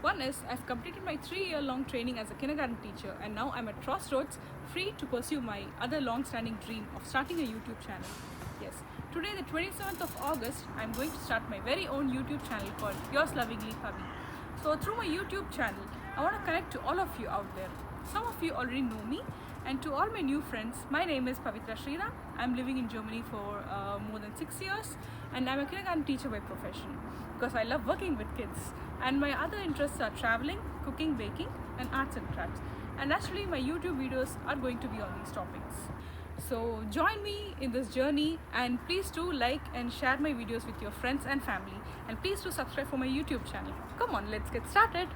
One is I've completed my 3-year-long training as a kindergarten teacher, and now I'm at crossroads, free to pursue my other long-standing dream of starting a YouTube channel. Yes, today, the 27th of August, I'm going to start my very own YouTube channel called YoursLovingly, Pavi. So through my YouTube channel, I want to connect to all of you out there. Some of you already know me, and to all my new friends, my name is Pavitra Sriram. I'm living in Germany for more than 6 years, and I'm a kindergarten teacher by profession because I love working with kids. And my other interests are traveling, cooking, baking, and arts and crafts. And naturally, my YouTube videos are going to be on these topics. So join me in this journey, and please do like and share my videos with your friends and family, and please do subscribe for my YouTube channel. Come on, let's get started.